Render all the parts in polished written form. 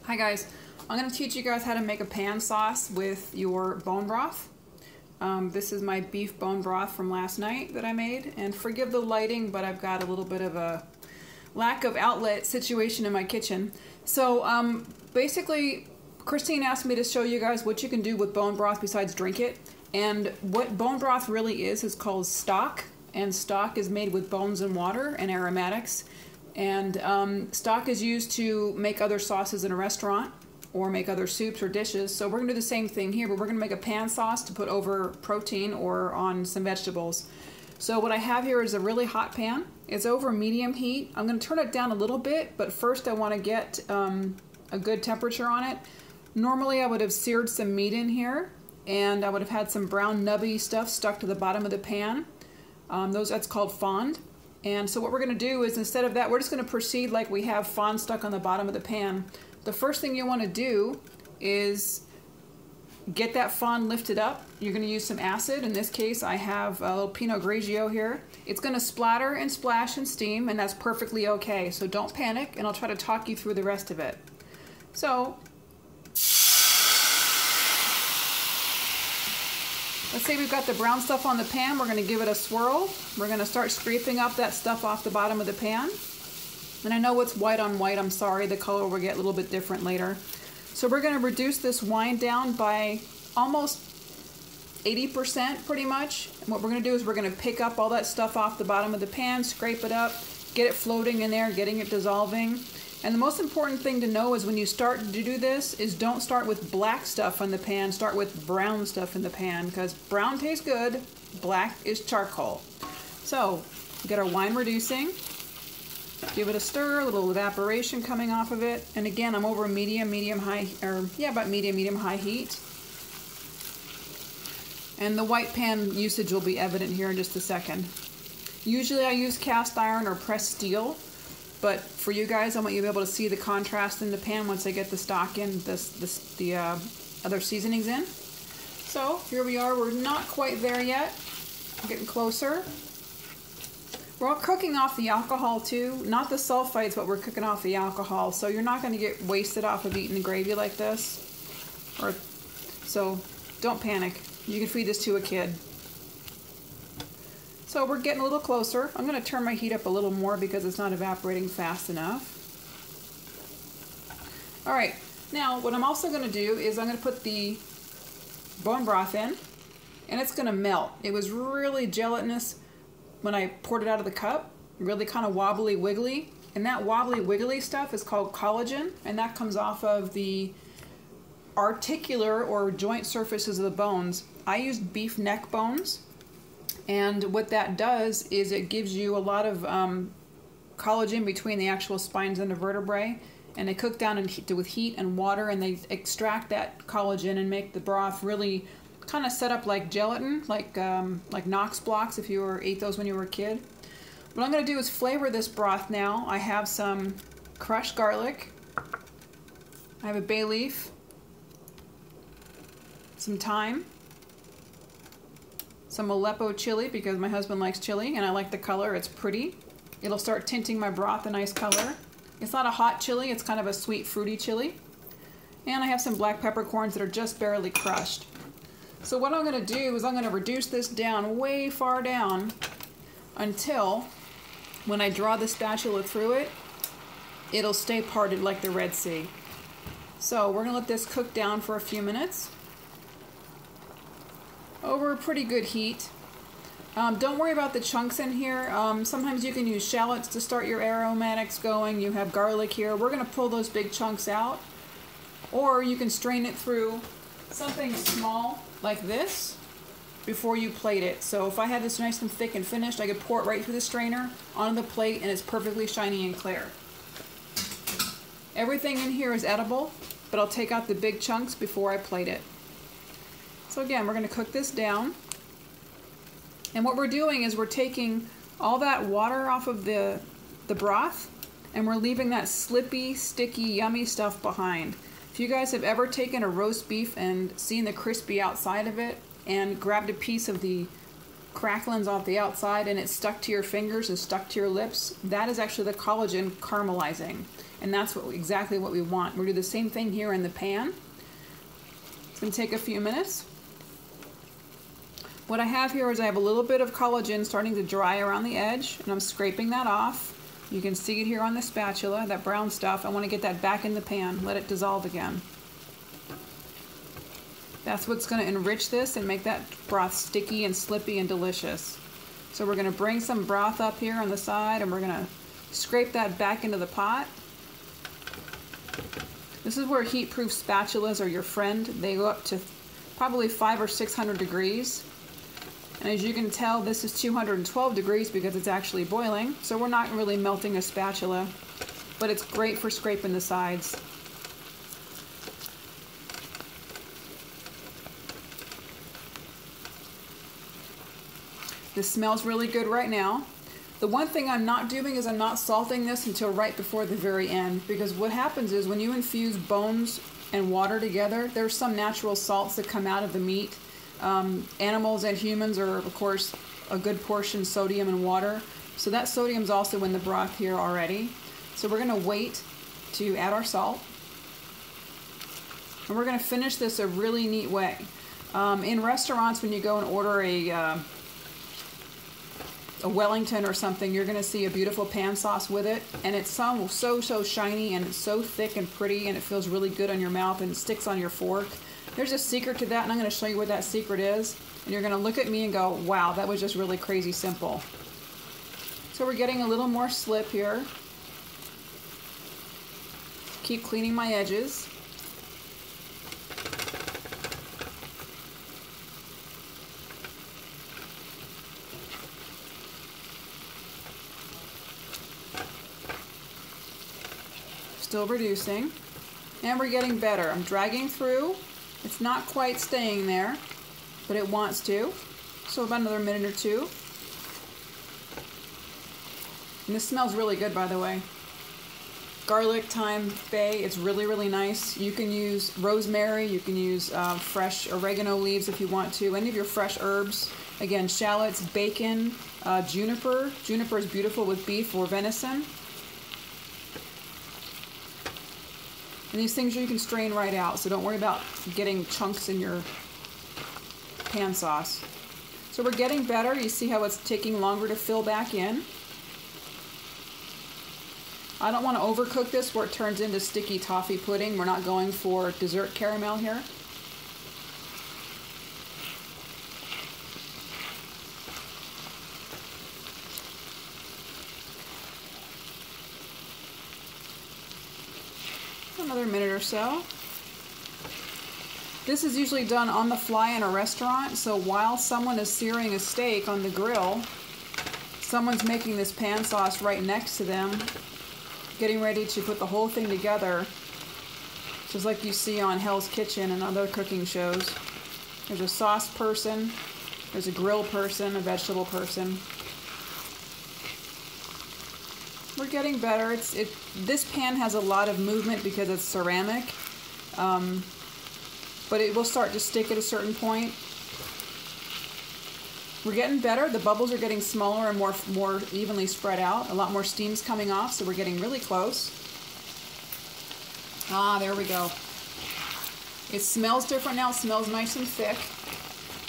Hi guys, I'm going to teach you guys how to make a pan sauce with your bone broth. This is my beef bone broth from last night that I made, and forgive the lighting, but I've got a little bit of a lack of outlet situation in my kitchen. So basically Christine asked me to show you guys what you can do with bone broth besides drink it. And what bone broth really is called stock, and stock is made with bones and water and aromatics. And stock is used to make other sauces in a restaurant or make other soups or dishes. So we're going to do the same thing here, but we're going to make a pan sauce to put over protein or on some vegetables. So what I have here is a really hot pan. It's over medium heat. I'm going to turn it down a little bit, but first I want to get a good temperature on it. Normally I would have seared some meat in here, and I would have had some brown nubby stuff stuck to the bottom of the pan. That's called fond. And so what we're going to do is, instead of that, we're just going to proceed like we have fond stuck on the bottom of the pan. The first thing you want to do is get that fond lifted up. You're going to use some acid. In this case, I have a little Pinot Grigio here. It's going to splatter and splash and steam, and that's perfectly okay. So don't panic, and I'll try to talk you through the rest of it. So let's say we've got the brown stuff on the pan. We're going to give it a swirl. We're going to start scraping up that stuff off the bottom of the pan. And I know it's white on white. I'm sorry, the color will get a little bit different later. So we're going to reduce this wine down by almost 80% pretty much. And what we're going to do is we're going to pick up all that stuff off the bottom of the pan, scrape it up, get it floating in there, getting it dissolving. And the most important thing to know is when you start to do this is don't start with black stuff on the pan, start with brown stuff in the pan, because brown tastes good, black is charcoal. So get our wine reducing, give it a stir, a little evaporation coming off of it. And again, I'm over medium-high, or yeah, about medium-high heat. And the white pan usage will be evident here in just a second. Usually I use cast iron or pressed steel. But for you guys, I want you to be able to see the contrast in the pan once I get the stock in, the other seasonings in. So here we are. We're not quite there yet. We're getting closer. We're all cooking off the alcohol too, not the sulfites, but we're cooking off the alcohol. So you're not going to get wasted off of eating gravy like this. So don't panic. You can feed this to a kid. So we're getting a little closer. I'm going to turn my heat up a little more because it's not evaporating fast enough. All right, now what I'm also going to do is I'm going to put the bone broth in, and it's going to melt. It was really gelatinous when I poured it out of the cup, really kind of wobbly wiggly. And that wobbly wiggly stuff is called collagen, and that comes off of the articular or joint surfaces of the bones. I used beef neck bones. And what that does is it gives you a lot of collagen between the actual spines and the vertebrae, and they cook down with heat and water, and they extract that collagen and make the broth really kind of set up like gelatin, like Knox blocks if you ate those when you were a kid. What I'm going to do is flavor this broth now. I have some crushed garlic, I have a bay leaf, some thyme, some Aleppo chili because my husband likes chili and I like the color. It's pretty. It'll start tinting my broth a nice color. It's not a hot chili, it's kind of a sweet fruity chili. And I have some black peppercorns that are just barely crushed. So what I'm going to do is I'm going to reduce this down way far down until when I draw the spatula through it, it'll stay parted like the Red Sea. So we're going to let this cook down for a few minutes over a pretty good heat. Don't worry about the chunks in here. Sometimes you can use shallots to start your aromatics going. You have garlic here. We're going to pull those big chunks out. Or you can strain it through something small like this before you plate it. So if I had this nice and thick and finished, I could pour it right through the strainer onto the plate, and it's perfectly shiny and clear. Everything in here is edible, but I'll take out the big chunks before I plate it. So again, we're going to cook this down. And what we're doing is we're taking all that water off of the broth, and we're leaving that slippy, sticky, yummy stuff behind. If you guys have ever taken a roast beef and seen the crispy outside of it and grabbed a piece of the cracklings off the outside and it's stuck to your fingers and stuck to your lips, that is actually the collagen caramelizing. And that's exactly what we want. We'll do the same thing here in the pan. It's going to take a few minutes. What I have here is I have a little bit of collagen starting to dry around the edge, and I'm scraping that off. You can see it here on the spatula, that brown stuff. I want to get that back in the pan, let it dissolve again. That's what's going to enrich this and make that broth sticky and slippy and delicious. So we're going to bring some broth up here on the side, and we're going to scrape that back into the pot. This is where heat-proof spatulas are your friend. They go up to probably 500 or 600 degrees. And as you can tell, this is 212 degrees because it's actually boiling. So we're not really melting a spatula, but it's great for scraping the sides. This smells really good right now. The one thing I'm not doing is I'm not salting this until right before the very end, because what happens is when you infuse bones and water together, there's some natural salts that come out of the meat. Animals and humans are, of course, a good portion sodium and water. So that sodium's also in the broth here already. So we're going to wait to add our salt. And we're going to finish this a really neat way. In restaurants, when you go and order a Wellington or something, you're going to see a beautiful pan sauce with it, and it's so shiny, and it's so thick and pretty, and it feels really good on your mouth and it sticks on your fork. There's a secret to that, and I'm going to show you what that secret is, and you're going to look at me and go, wow, that was just really crazy simple. So we're getting a little more slip here. Keep cleaning my edges. Still reducing, and we're getting better. I'm dragging through. It's not quite staying there, but it wants to. So about another minute or two. And this smells really good, by the way. Garlic, thyme, bay, it's really, really nice. You can use rosemary, you can use fresh oregano leaves if you want to, any of your fresh herbs. Again, shallots, bacon, juniper. Juniper is beautiful with beef or venison. And these things you can strain right out, so don't worry about getting chunks in your pan sauce. So we're getting better. You see how it's taking longer to fill back in. I don't want to overcook this where it turns into sticky toffee pudding. We're not going for dessert caramel here. Another minute or so. This is usually done on the fly in a restaurant, so while someone is searing a steak on the grill, someone's making this pan sauce right next to them, getting ready to put the whole thing together, just like you see on Hell's Kitchen and other cooking shows. There's a sauce person, there's a grill person, a vegetable person. We're getting better. This pan has a lot of movement because it's ceramic, but it will start to stick at a certain point. We're getting better. The bubbles are getting smaller and more evenly spread out. A lot more steam's coming off, so we're getting really close. Ah, there we go. It smells different now. It smells nice and thick.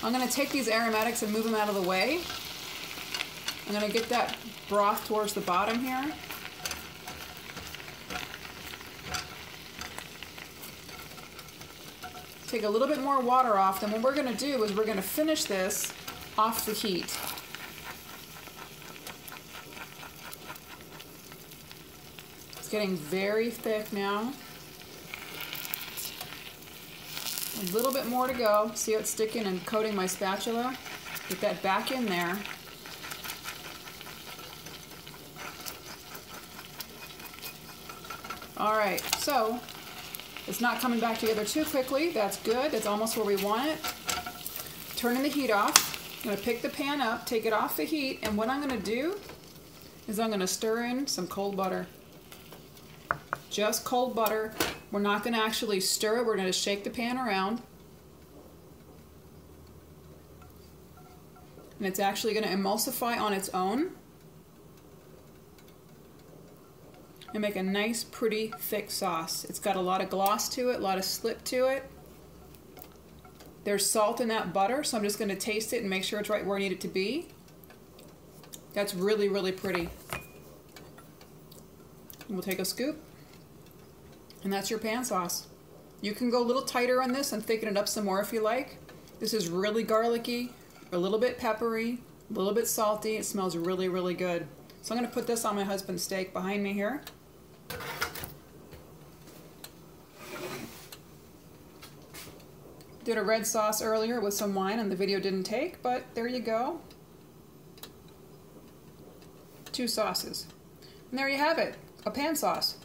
I'm going to take these aromatics and move them out of the way. I'm going to get that broth towards the bottom here. Take a little bit more water off. Then what we're going to do is we're going to finish this off the heat. It's getting very thick now. A little bit more to go. See how it's sticking and coating my spatula? Get that back in there. Alright, so it's not coming back together too quickly. That's good. That's almost where we want it. Turning the heat off. I'm going to pick the pan up, take it off the heat, and what I'm going to do is I'm going to stir in some cold butter. Just cold butter. We're not going to actually stir it. We're going to shake the pan around. And it's actually going to emulsify on its own. and make a nice, pretty, thick sauce. It's got a lot of gloss to it, a lot of slip to it. There's salt in that butter, so I'm just going to taste it and make sure it's right where I need it to be. That's really, really pretty. And we'll take a scoop, and that's your pan sauce. You can go a little tighter on this and thicken it up some more if you like. This is really garlicky, a little bit peppery, a little bit salty. It smells really, really good. So I'm going to put this on my husband's steak behind me here. Did a red sauce earlier with some wine and the video didn't take, but there you go. 2 sauces. And there you have it, a pan sauce.